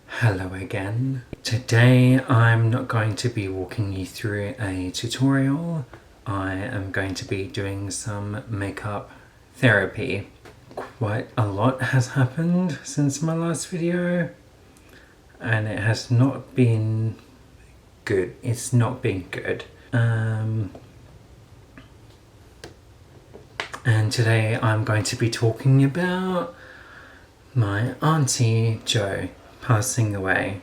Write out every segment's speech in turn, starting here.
Hello again. Today I'm not going to be walking you through a tutorial. I am going to be doing some makeup therapy. Quite a lot has happened since my last video and it has not been good. It's not been good. And today I'm going to be talking about my Auntie Jo passing away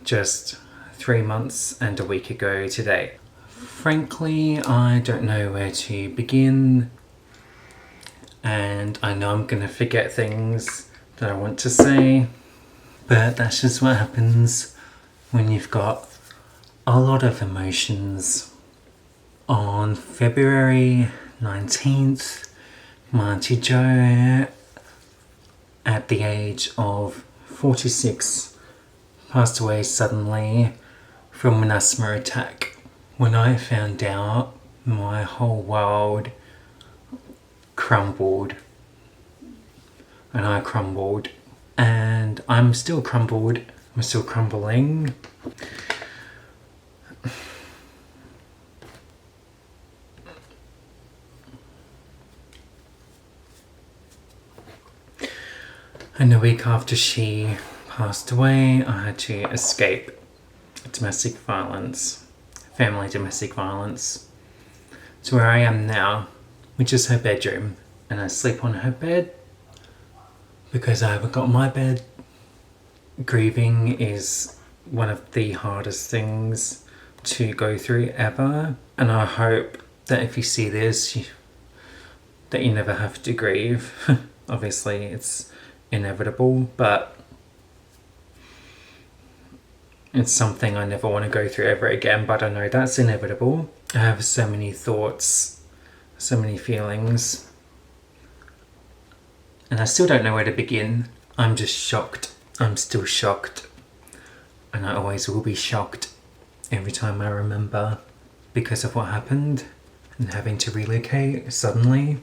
just 3 months and a week ago today. Frankly, I don't know where to begin, and I know I'm gonna forget things that I want to say, but that's just what happens when you've got a lot of emotions. On February 19th, my Auntie Jo, at the age of 46, passed away suddenly from an asthma attack. When I found out, my whole world crumbled, and I crumbled, and I'm still crumbled. I'm still crumbling. And a week after she passed away, I had to escape domestic violence, family domestic violence, to where I am now, which is her bedroom. And I sleep on her bed because I haven't got my bed. Grieving is one of the hardest things to go through ever. And I hope that if you see this, that you never have to grieve. Obviously, it's inevitable, but it's something I never want to go through ever again, but I know that's inevitable. I have so many thoughts, so many feelings, and I still don't know where to begin. I'm just shocked. I'm still shocked, and I always will be shocked every time I remember, because of what happened and having to relocate suddenly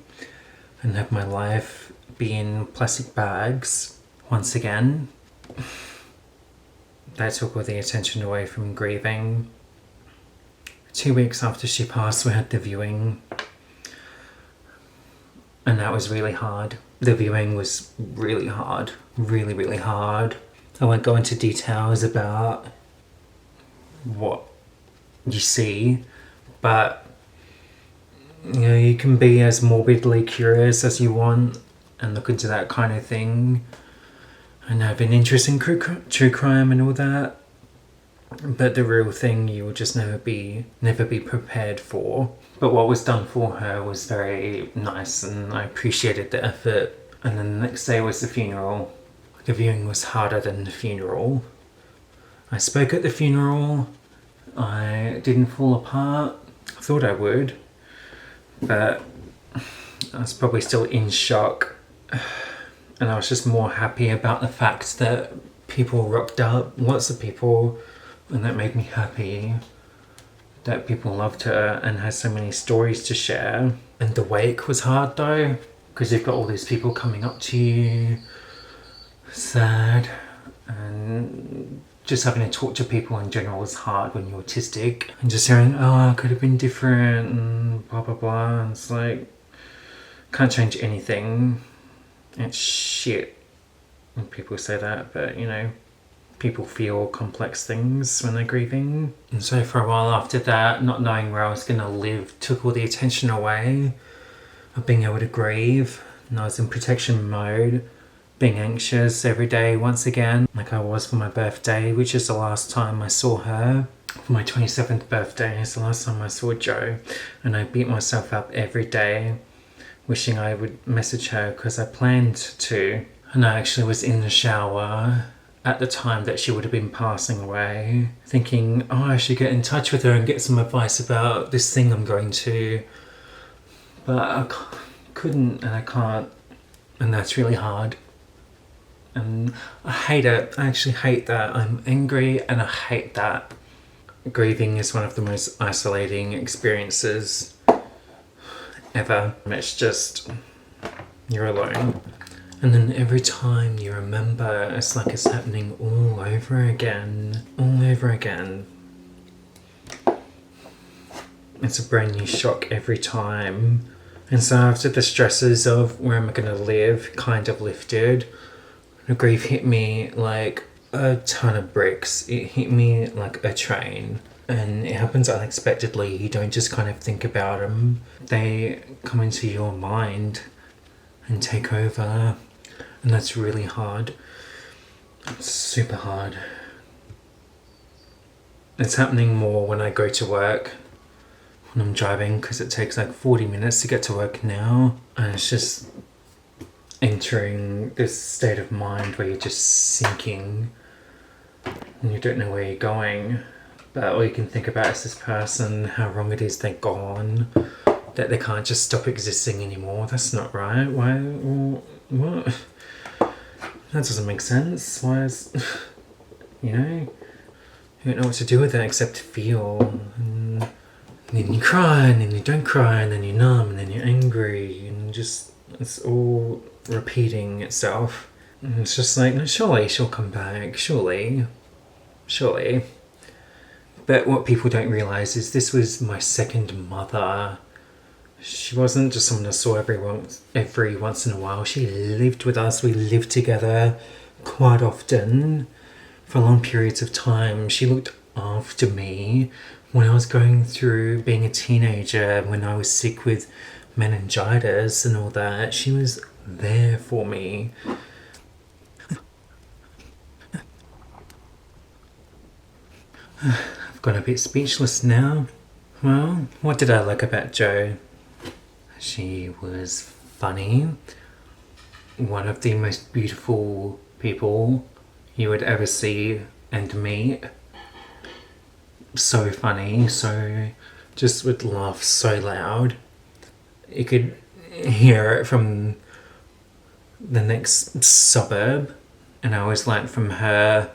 and have my life be in plastic bags once again. That took all the attention away from grieving. 2 weeks after she passed, we had the viewing, and that was really hard. The viewing was really hard, really hard. I won't go into details about what you see, but you know, you can be as morbidly curious as you want and look into that kind of thing and have an interest in true crime and all that, but the real thing you will just never be prepared for. But what was done for her was very nice, and I appreciated the effort. And then the next day was the funeral. The viewing was harder than the funeral. I spoke at the funeral. I didn't fall apart. I thought I would, but I was probably still in shock. And I was just more happy about the fact that people rocked up, lots of people, and that made me happy that people loved her and had so many stories to share. And the wake was hard though, because you've got all these people coming up to you, sad, and just having to talk to people in general is hard when you're autistic, and just hearing, oh, I could have been different and blah blah blah, and it's like, can't change anything. It's shit when people say that, but you know, people feel complex things when they're grieving. And so for a while after that, not knowing where I was gonna live took all the attention away of being able to grieve. And I was in protection mode, being anxious every day once again, like I was for my birthday, which is the last time I saw her. For my 27th birthday is the last time I saw Jo, and I beat myself up every day wishing I would message her because I planned to. And I actually was in the shower at the time that she would have been passing away, thinking, oh, I should get in touch with her and get some advice about this thing I'm going to. But I couldn't, and I can't, and that's really hard. And I hate it. I actually hate that. I'm angry and I hate that. Grieving is one of the most isolating experiences ever. It's just, you're alone. And then every time you remember, it's like it's happening all over again. All over again. It's a brand new shock every time. And so after the stresses of where am I going to live kind of lifted, the grief hit me like a ton of bricks. It hit me like a train. And it happens unexpectedly. You don't just kind of think about them. They come into your mind and take over. And that's really hard. It's super hard. It's happening more when I go to work, when I'm driving, because it takes like 40 minutes to get to work now. And it's just entering this state of mind where you're just sinking and you don't know where you're going. But all you can think about is this person, how wrong it is they're gone, that they can't just stop existing anymore. That's not right. Why? What? That doesn't make sense. Why is... You know? You don't know what to do with it except feel. And then you cry, and then you don't cry, and then you're numb, and then you're angry, and just... It's all repeating itself. And it's just like, no, surely she'll come back. Surely. Surely. But what people don't realise is this was my second mother. She wasn't just someone I saw every once in a while. She lived with us. We lived together quite often for long periods of time. She looked after me when I was going through being a teenager, when I was sick with meningitis and all that. She was there for me. I've got a bit speechless now. Well, what did I like about Jo? She was funny. One of the most beautiful people you would ever see and meet. So funny, so just would laugh so loud. You could hear it from the next suburb. And I always learnt from her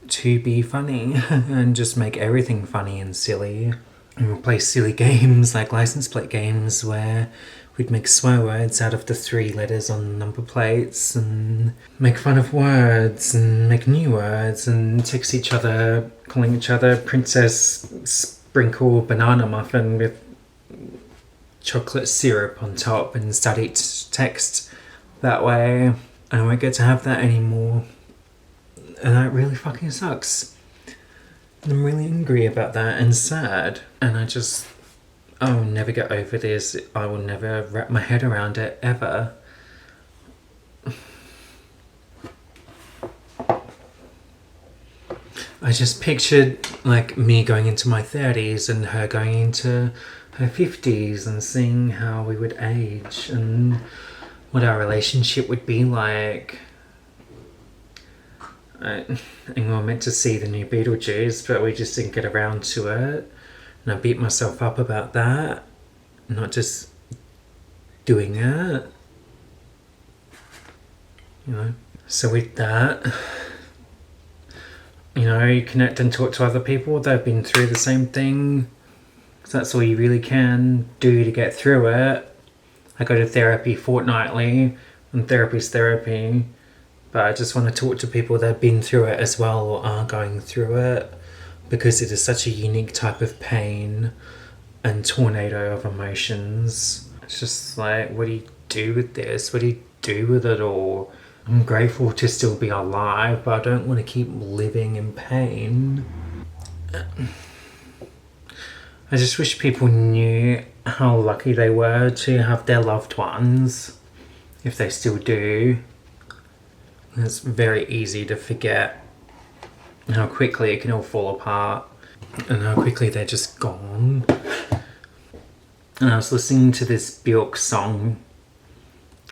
to be funny and just make everything funny and silly. And we'll play silly games like license plate games where we'd make swear words out of the 3 letters on number plates and make fun of words and make new words and text each other, calling each other Princess Sprinkle Banana Muffin with chocolate syrup on top and start each text that way. I won't get to have that anymore. And that really fucking sucks. I'm really angry about that and sad. And I will never get over this. I will never wrap my head around it, ever. I just pictured like me going into my 30s and her going into her 50s and seeing how we would age and what our relationship would be like. And we were meant to see the new Beetlejuice, but we just didn't get around to it. And I beat myself up about that. Not just doing it. You know? So with that, you know, you connect and talk to other people that have been through the same thing. Because that's all you really can do to get through it. I go to therapy fortnightly, and therapy's therapy. But I just want to talk to people that have been through it as well or are going through it, because it is such a unique type of pain and tornado of emotions. It's just like, what do you do with this? What do you do with it all? I'm grateful to still be alive, but I don't want to keep living in pain. I just wish people knew how lucky they were to have their loved ones, if they still do. It's very easy to forget how quickly it can all fall apart and how quickly they're just gone. And I was listening to this Bjork song,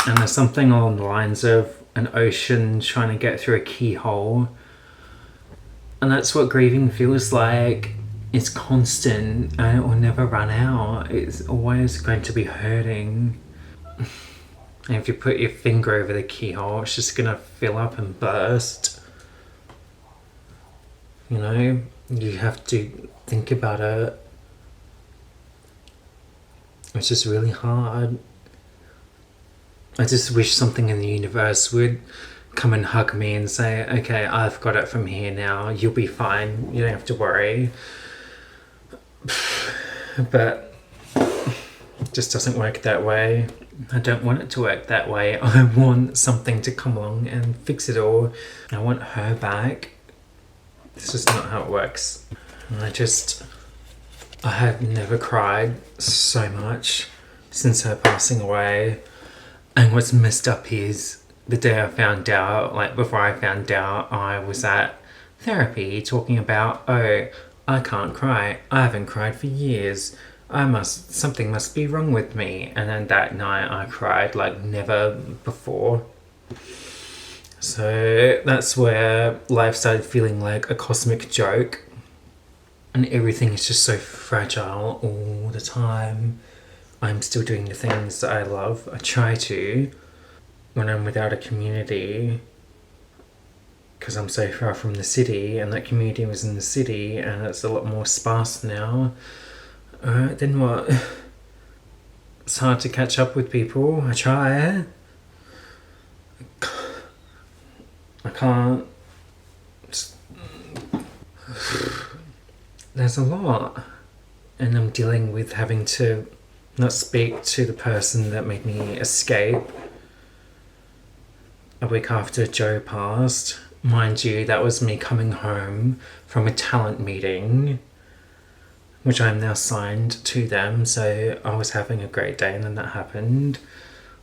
and there's something along the lines of an ocean trying to get through a keyhole. And that's what grieving feels like. It's constant and it will never run out. It's always going to be hurting. And if you put your finger over the keyhole, it's just going to fill up and burst. You know, you have to think about it. It's just really hard. I just wish something in the universe would come and hug me and say, okay, I've got it from here now, you'll be fine, you don't have to worry. But it just doesn't work that way. I don't want it to work that way. I want something to come along and fix it all. I want her back. This is not how it works. I have never cried so much since her passing away. And what's messed up is the day I found out, like before I found out, I was at therapy talking about, oh, I can't cry. I haven't cried for years. Something must be wrong with me. And then that night I cried like never before. So that's where life started feeling like a cosmic joke. And everything is just so fragile all the time. I'm still doing the things that I love. I try to when I'm without a community, because I'm so far from the city, and that community was in the city and it's a lot more sparse now. Alright, then what? It's hard to catch up with people. I try. I can't. There's a lot. And I'm dealing with having to not speak to the person that made me escape a week after Joe passed. Mind you, that was me coming home from a talent meeting, which I'm now signed to them, so I was having a great day and then that happened.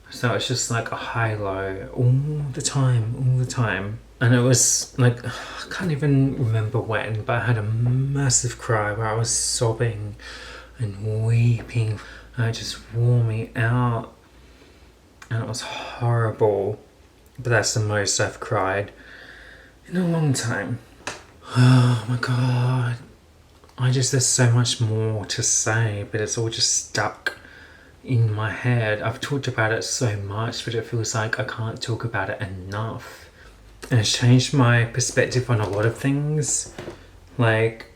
So it's just like a high-low all the time. And it was like, I can't even remember when, but I had a massive cry where I was sobbing and weeping. And it just wore me out. And it was horrible. But that's the most I've cried in a long time. Oh my god. There's so much more to say, but it's all just stuck in my head. I've talked about it so much, but it feels like I can't talk about it enough. And it's changed my perspective on a lot of things. Like,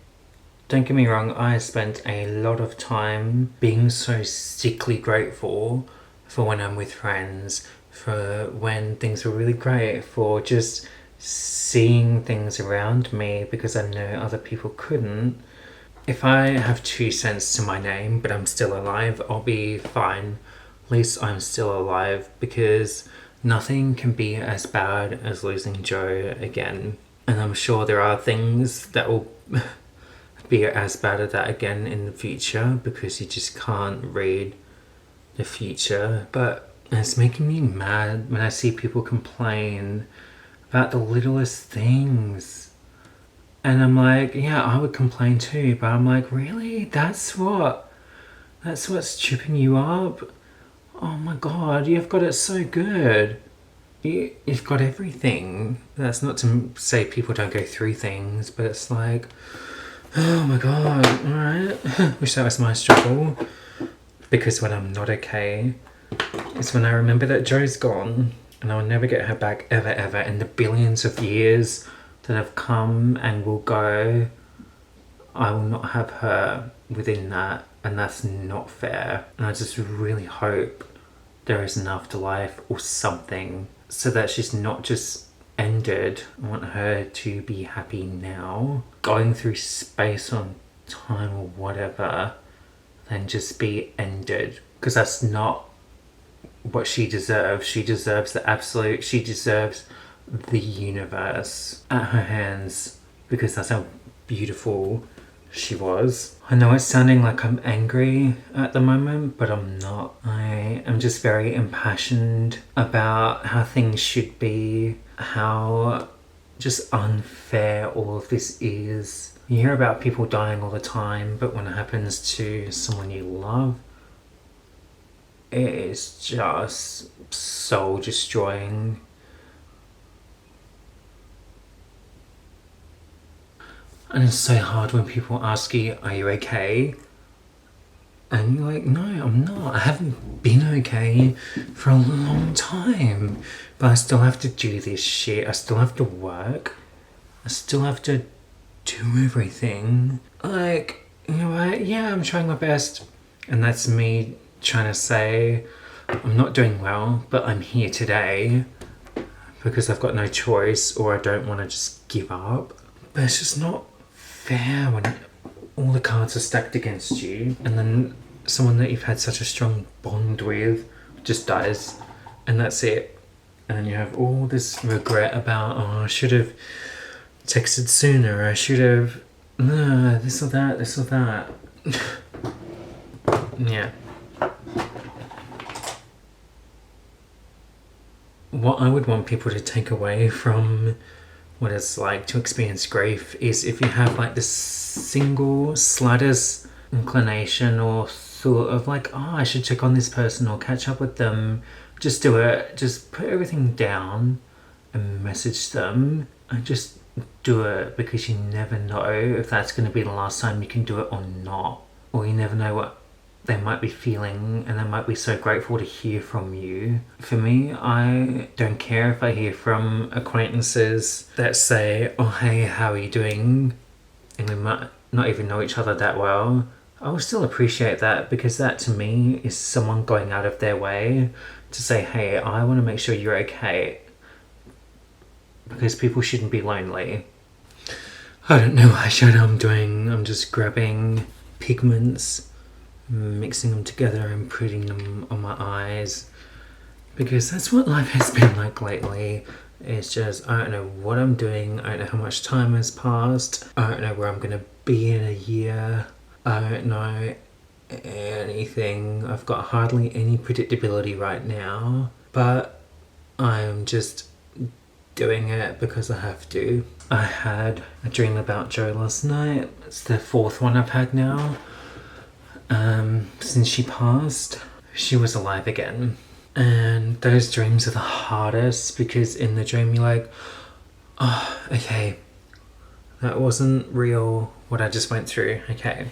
don't get me wrong, I spent a lot of time being so sickly grateful for when I'm with friends, for when things were really great, for just seeing things around me because I know other people couldn't. If I have 2 cents to my name but I'm still alive, I'll be fine. At least I'm still alive, because nothing can be as bad as losing Joe again. And I'm sure there are things that will be as bad as that again in the future, because you just can't read the future. But it's making me mad when I see people complain about the littlest things. And I'm like, yeah, I would complain too, but I'm like, really? That's what's tripping you up? Oh my god, you've got it so good. You've got everything. That's not to say people don't go through things, but it's like, oh my god, alright. Wish that was my struggle. Because when I'm not okay, it's when I remember that Joe's gone, and I'll never get her back ever, ever. In the billions of years that have come and will go, I will not have her within that, and that's not fair. And I just really hope there is an afterlife or something, so that she's not just ended. I want her to be happy now, going through space or time or whatever, than just be ended, because that's not what she deserves. She deserves the absolute, she deserves the universe at her hands, because that's how beautiful she was. I know it's sounding like I'm angry at the moment, but I'm not. I am just very impassioned about how things should be, how just unfair all of this is. You hear about people dying all the time, but when it happens to someone you love, it is just soul destroying. And it's so hard when people ask you, are you okay? And you're like, no, I'm not. I haven't been okay for a long time. But I still have to do this shit. I still have to work. I still have to do everything. Like, you know what? Yeah, I'm trying my best. And that's me trying to say, I'm not doing well, but I'm here today because I've got no choice, or I don't want to just give up. But it's just not fair when all the cards are stacked against you, and then someone that you've had such a strong bond with just dies, and that's it. And you have all this regret about, oh, I should have texted sooner, I should have, this or that, this or that. Yeah. What I would want people to take away from what it's like to experience grief is, if you have like this single slightest inclination or thought of like, oh, I should check on this person or catch up with them, just do it. Just put everything down and message them, and just do it, because you never know if that's going to be the last time you can do it or not. Or you never know what they might be feeling, and they might be so grateful to hear from you. For me, I don't care if I hear from acquaintances that say, oh hey, how are you doing? And we might not even know each other that well. I will still appreciate that, because that to me is someone going out of their way to say, hey, I want to make sure you're okay. Because people shouldn't be lonely. I don't know what eyeshadow I'm doing. I'm just grabbing pigments, mixing them together and putting them on my eyes, because that's what life has been like lately. It's just, I don't know what I'm doing, I don't know how much time has passed, I don't know where I'm gonna be in a year, I don't know anything. I've got hardly any predictability right now, but I'm just doing it because I have to. I had a dream about Joe last night. It's the fourth one I've had now. Since she passed. She was alive again. And those dreams are the hardest, because in the dream you're like, oh, okay, that wasn't real, what I just went through, okay.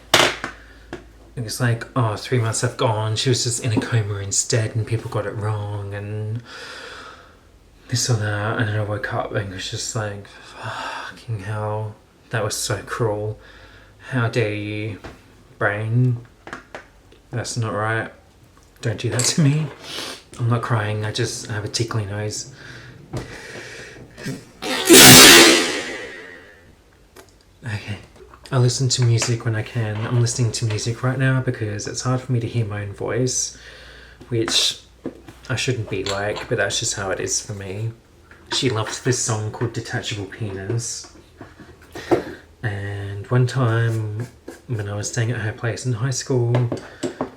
It's like, oh, 3 months have gone, she was just in a coma instead and people got it wrong and this or that. And then I woke up and it was just like, fucking hell, that was so cruel. How dare you, brain? That's not right. Don't do that to me. I'm not crying, I just have a tickly nose. Okay. I listen to music when I can. I'm listening to music right now because it's hard for me to hear my own voice, which I shouldn't be like, but that's just how it is for me. She loved this song called Detachable Penis. And one time when I was staying at her place in high school,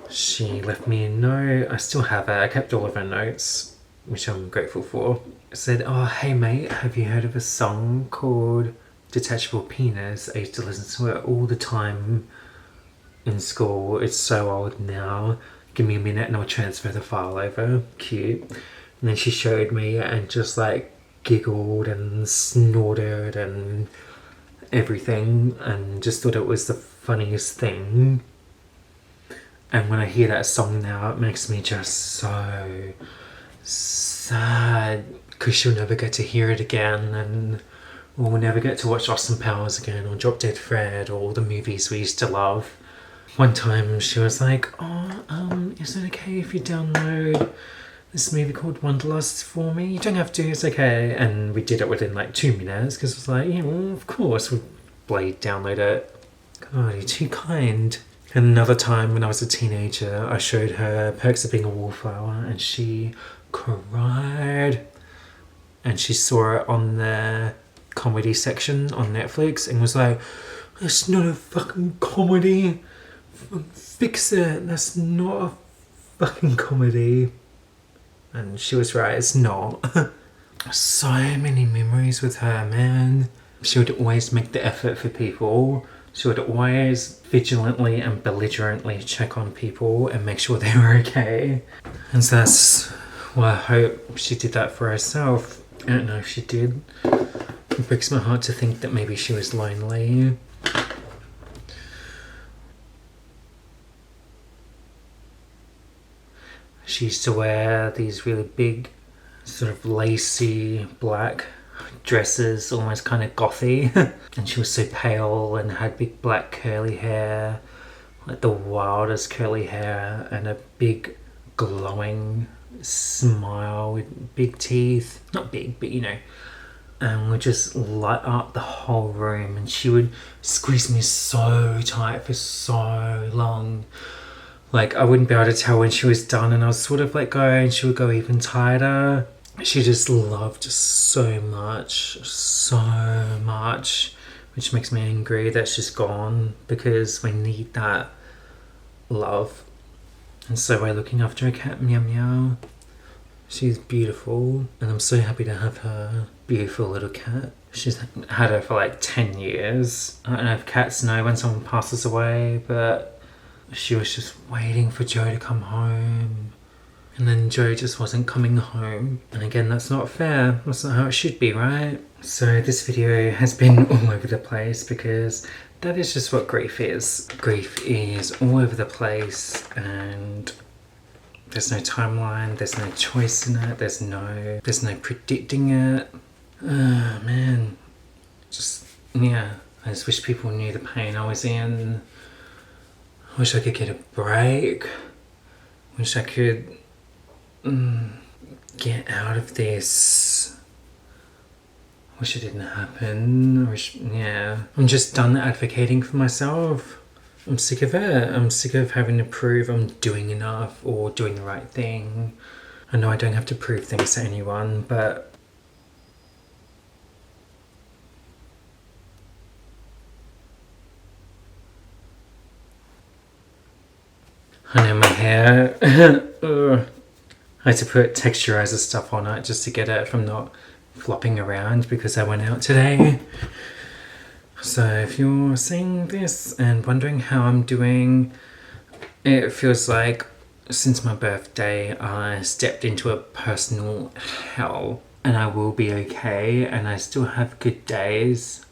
she left me a note. I still have it. I kept all of her notes, which I'm grateful for. It said, oh, hey mate, have you heard of a song called Detachable Penis? I used to listen to it all the time in school. It's so old now. Give me a minute and I'll transfer the file over. Cute. And then she showed me and just like giggled and snorted and everything, and just thought it was the funniest thing. And when I hear that song now, it makes me just so sad, because she'll never get to hear it again, and we'll never get to watch Austin Powers again, or Drop Dead Fred, or all the movies we used to love. One time she was like, oh, is it okay if you download this movie called Wanderlust for me? You don't have to, it's okay. And we did it within like 2 minutes, because it was like, yeah, well, of course we'll download it. God, you're too kind. And another time when I was a teenager, I showed her Perks of Being a Wallflower and she cried. And she saw it on the comedy section on Netflix and was like, that's not a fucking comedy. Fix it. That's not a fucking comedy. And she was right, it's not. So many memories with her, man. She would always make the effort for people. She would always vigilantly and belligerently check on people and make sure they were okay. And so that's why I hope she did that for herself. I don't know if she did. It breaks my heart to think that maybe she was lonely. She used to wear these really big, sort of lacy black dresses, almost kind of gothy. And she was so pale and had big black curly hair, like the wildest curly hair, and a big glowing smile with big teeth. Not big, but you know. And would just light up the whole room. And she would squeeze me so tight for so long. Like, I wouldn't be able to tell when she was done, and I was sort of let go and she would go even tighter. She just loved so much, which makes me angry that she's gone, because we need that love. And so we're looking after a cat, Meow Meow. She's beautiful, and I'm so happy to have her. Beautiful little cat. She's had her for like 10 years. I don't know if cats know when someone passes away, but she was just waiting for Joe to come home. And then Joe just wasn't coming home. And again, that's not fair. That's not how it should be, right? So this video has been all over the place, because that is just what grief is. Grief is all over the place, and there's no timeline, there's no choice in it, there's no predicting it. Oh man. Just, yeah. I just wish people knew the pain I was in. I wish I could get a break. Wish I could get out of this. Wish it didn't happen. Yeah. I'm just done advocating for myself. I'm sick of it. I'm sick of having to prove I'm doing enough or doing the right thing. I know I don't have to prove things to anyone, but I know my hair. I had to put texturizer stuff on it just to get it from not flopping around, because I went out today. So if you're seeing this and wondering how I'm doing, it feels like since my birthday I stepped into a personal hell, and I will be okay, and I still have good days.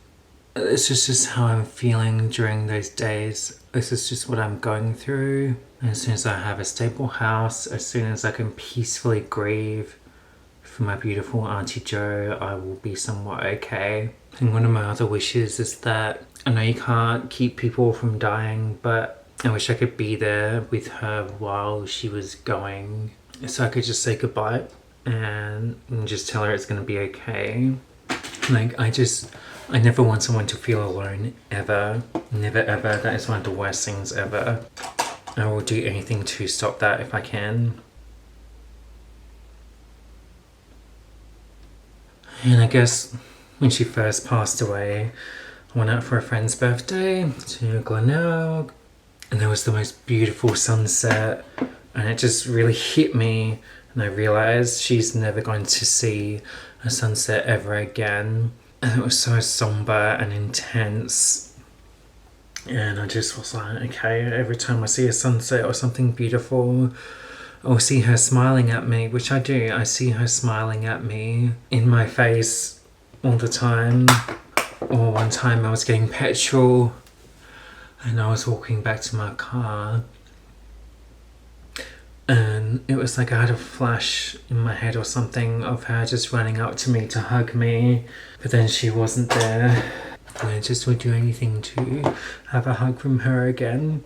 This is just how I'm feeling during those days. This is just what I'm going through. And as soon as I have a stable house, as soon as I can peacefully grieve for my beautiful Auntie Jo, I will be somewhat okay. And one of my other wishes is that, I know you can't keep people from dying, but I wish I could be there with her while she was going, so I could just say goodbye and just tell her it's going to be okay. Like, I never want someone to feel alone, ever. Never ever. That is one of the worst things ever. I will do anything to stop that if I can. And I guess when she first passed away, I went out for a friend's birthday to Glenelg, and there was the most beautiful sunset, and it just really hit me, and I realised she's never going to see a sunset ever again. And it was so somber and intense. And I just was like, okay, every time I see a sunset or something beautiful, I'll see her smiling at me, which I do. I see her smiling at me in my face all the time. Or one time I was getting petrol and I was walking back to my car, and it was like I had a flash in my head or something of her just running up to me to hug me, but then she wasn't there. I just would do anything to have a hug from her again,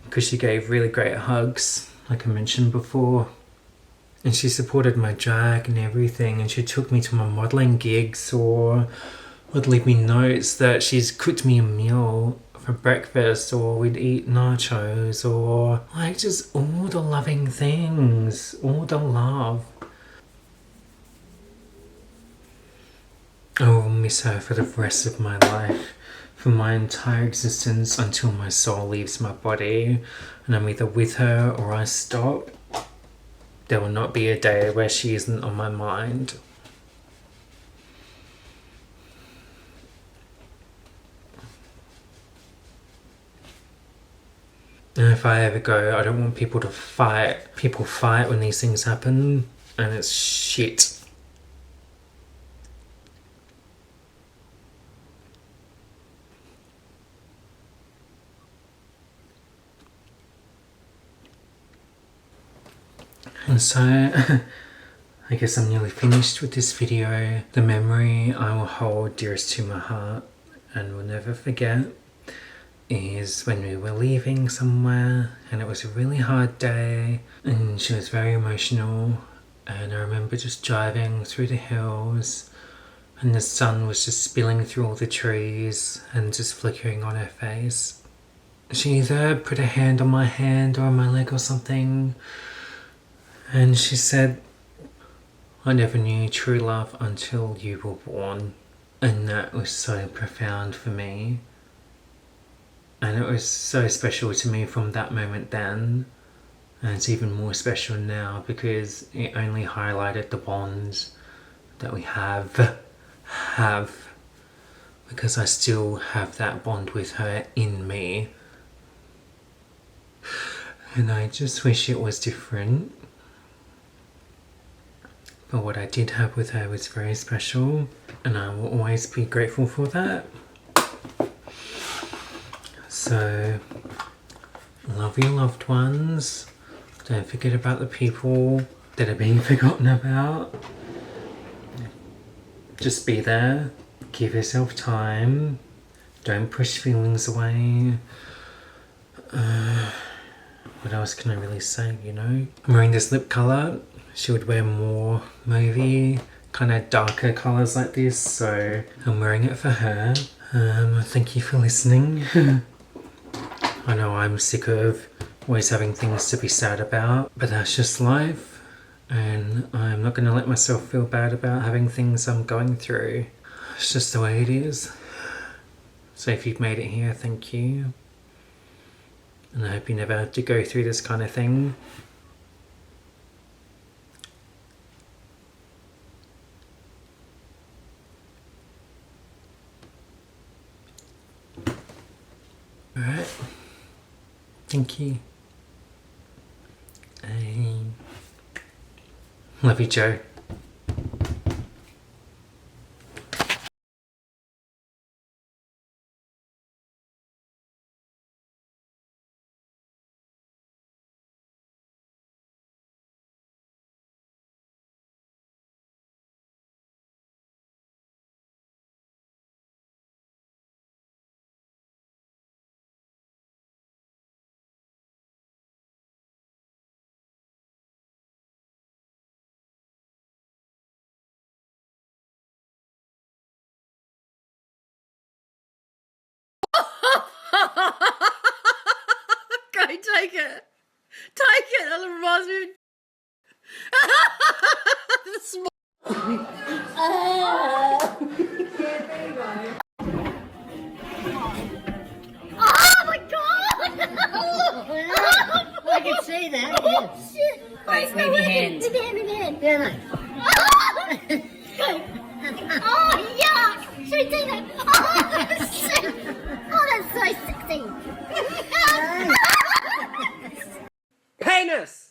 because she gave really great hugs, like I mentioned before. And she supported my drag and everything, and she took me to my modelling gigs, or would leave me notes that she's cooked me a meal for breakfast, or we'd eat nachos, or like just all the loving things, all the love. I will miss her for the rest of my life, for my entire existence, until my soul leaves my body and I'm either with her or I stop. There will not be a day where she isn't on my mind. And if I ever go, I don't want people to fight. People fight when these things happen, and it's shit. And so, I guess I'm nearly finished with this video. The memory I will hold dearest to my heart and will never forget. is when we were leaving somewhere and it was a really hard day and she was very emotional, and I remember just driving through the hills and the sun was just spilling through all the trees and just flickering on her face. She either put a hand on my hand or on my leg or something, and she said, "I never knew true love until you were born." And that was so profound for me. And it was so special to me from that moment then. And it's even more special now because it only highlighted the bonds that we have. Because I still have that bond with her in me. And I just wish it was different. But what I did have with her was very special, and I will always be grateful for that. So, love your loved ones. Don't forget about the people that are being forgotten about. Just be there. Give yourself time. Don't push feelings away. What else can I really say, you know? I'm wearing this lip colour. She would wear more mauvey, kind of darker colours like this, so I'm wearing it for her. Thank you for listening. I know I'm sick of always having things to be sad about, but that's just life, and I'm not going to let myself feel bad about having things I'm going through. It's just the way it is. So if you've made it here, thank you. And I hope you never have to go through this kind of thing. Alright. Thank you. I love you, Joe. Go, take it. Take it. That reminds me of the small. Oh my god! I can see that. Oh Yes. shit! Wait, move your hand. Move your hand, move your hand. Yeah, no. Oh yuck! Should we do that? Oh shit! Oh, that's so sexy. Penis!